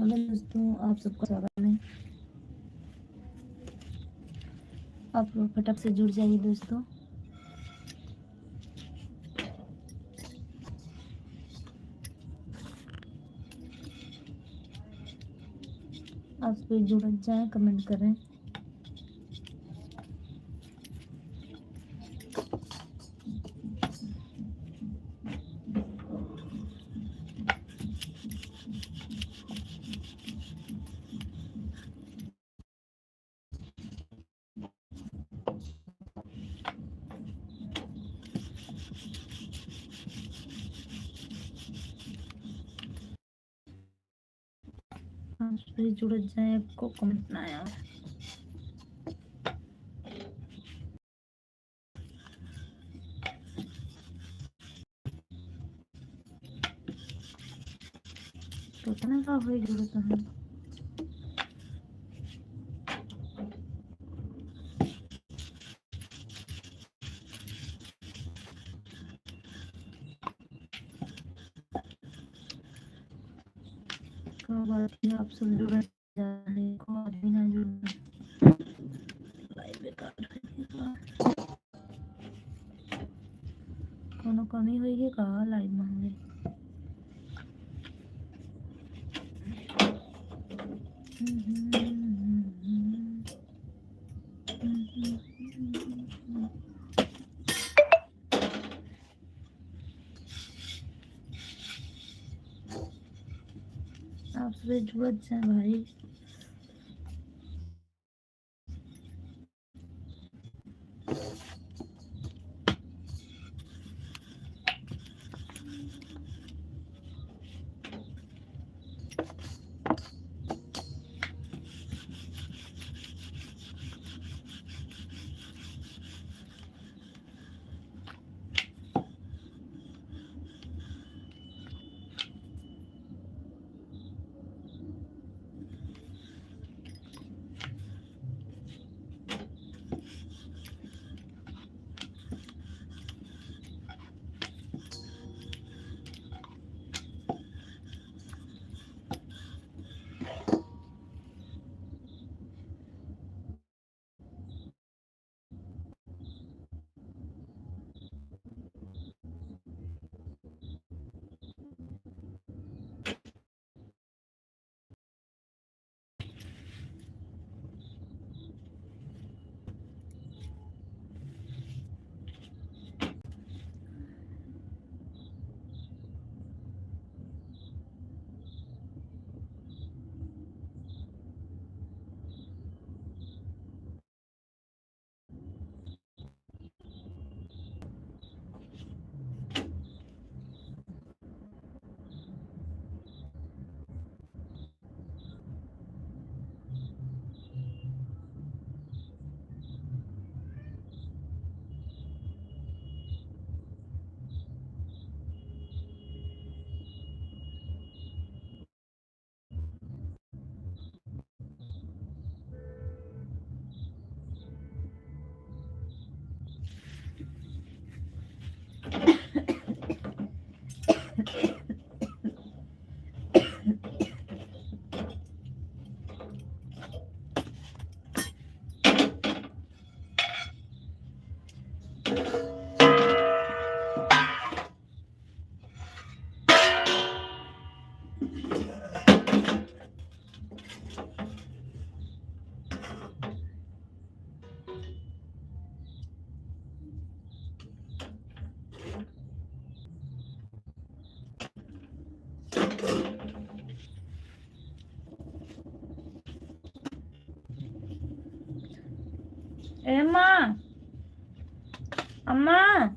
Hello दोस्तों, आप सबका स्वागत है। आप लोग फटाक से जुड़ जाइए दोस्तों। आप सभी जुड़ जाए, कमेंट करें। आप सभी जुड़ जाए, आपको कमेंट ना आया। तो तना का होई जरूरत है। का बात है, आप सब जुड़ जाए को आदमी ना जुड़ लाइव बेकार है। कोनो कमी हुई है का लाइव में? आप सभी जुड़ जाए भाई। ए माँ, अम्मा।